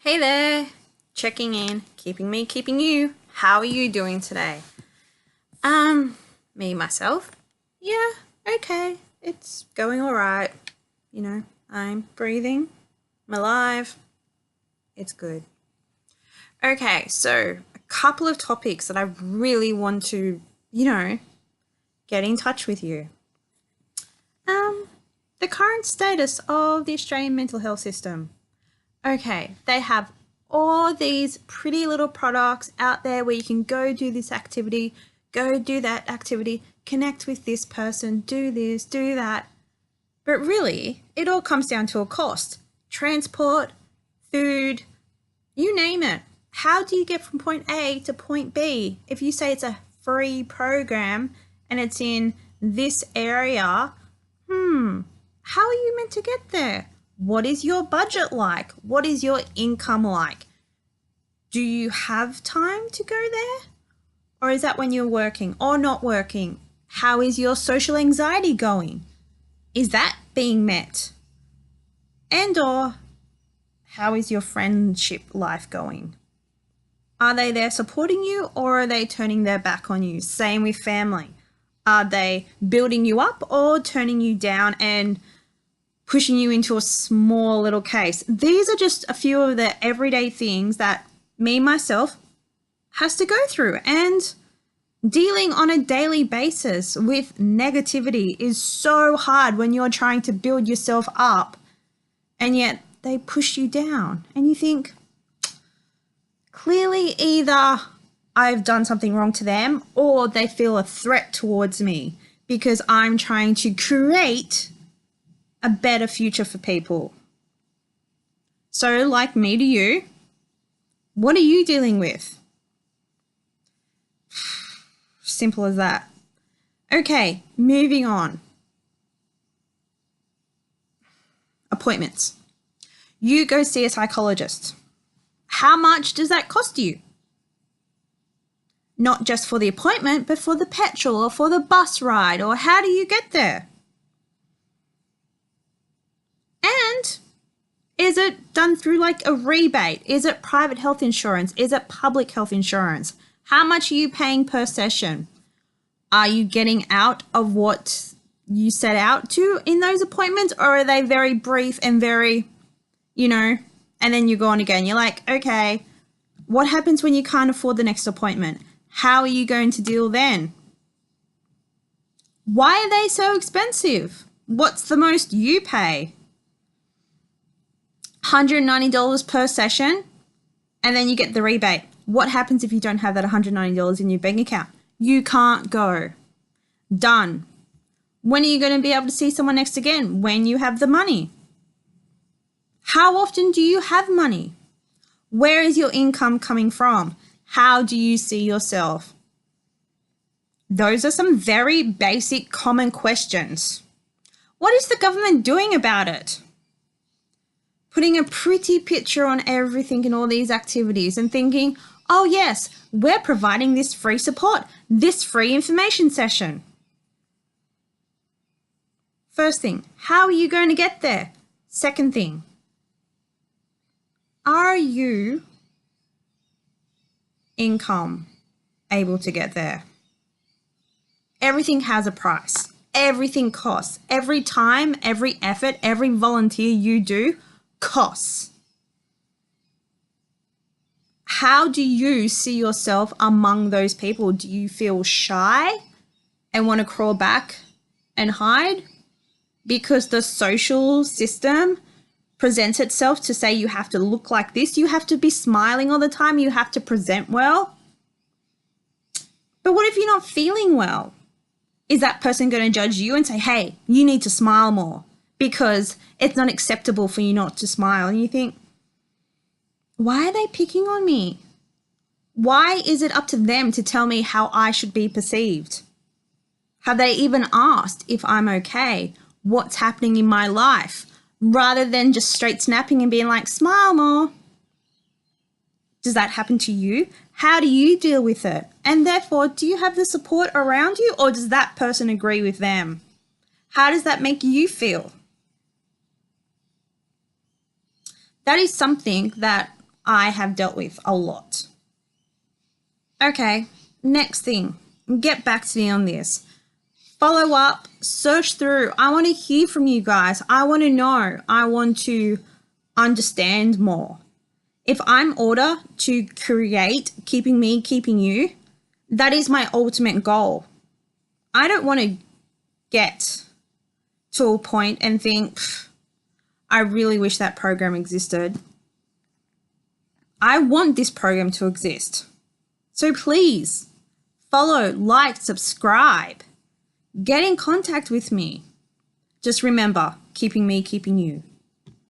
Hey there, checking in, keeping me, keeping you. How are you doing today? Me, myself? Yeah, okay. It's going all right. I'm breathing. I'm alive. It's good. Okay, so a couple of topics that I really want to, get in touch with you. The current status of the Australian mental health system. Okay, they have all these pretty little products out there where you can go do this activity, go do that activity, connect with this person, do this, do that. But really, it all comes down to a cost. Transport, food, you name it. How do you get from point A to point B? If you say it's a free program and it's in this area, how are you meant to get there? What is your budget like? What is your income like? Do you have time to go there? Or is that when you're working or not working? How is your social anxiety going? Is that being met? And or how is your friendship life going? Are they there supporting you or are they turning their back on you? Same with family. Are they building you up or turning you down and pushing you into a small little case? These are just a few of the everyday things that me, myself, has to go through. And dealing on a daily basis with negativity is so hard when you're trying to build yourself up and yet they push you down. And you think, clearly either I've done something wrong to them or they feel a threat towards me because I'm trying to create a better future for people. So, like me to you, what are you dealing with? Simple as that. Okay, moving on. Appointments. You go see a psychologist. How much does that cost you? Not just for the appointment, but for the petrol or for the bus ride, or how do you get there? And is it done through like a rebate? Is it private health insurance? Is it public health insurance? How much are you paying per session? Are you getting out of what you set out to in those appointments, or are they very brief and very, and then you go on again? You're like, okay, what happens when you can't afford the next appointment? How are you going to deal then? Why are they so expensive? What's the most you pay? $190 per session, and then you get the rebate. What happens if you don't have that $190 in your bank account? You can't go. Done. When are you going to be able to see someone next again? When you have the money. How often do you have money? Where is your income coming from? How do you see yourself? Those are some very basic, common questions. What is the government doing about it? Putting a pretty picture on everything in all these activities and thinking, oh yes, we're providing this free support, this free information session. First thing, how are you going to get there? Second thing, are you income able to get there? Everything has a price. Everything costs. Every time, every effort, every volunteer you do costs. How do you see yourself among those people? Do you feel shy and want to crawl back and hide because the social system presents itself to say you have to look like this, you have to be smiling all the time, you have to present well? But what if you're not feeling well? Is that person going to judge you and say, hey, you need to smile more because it's not acceptable for you not to smile? And you think, why are they picking on me? Why is it up to them to tell me how I should be perceived? Have they even asked if I'm okay? What's happening in my life? Rather than just straight snapping and being like, smile more. Does that happen to you? How do you deal with it? And therefore, do you have the support around you, or does that person agree with them? How does that make you feel? That is something that I have dealt with a lot. Okay, next thing, get back to me on this. Follow up, search through. I want to hear from you guys. I want to know. I want to understand more. If I'm order to create Keeping Me, Keeping You, that is my ultimate goal. I don't want to get to a point and think, I really wish that program existed. I want this program to exist. So please follow, like, subscribe, get in contact with me. Just remember, keeping me, keeping you.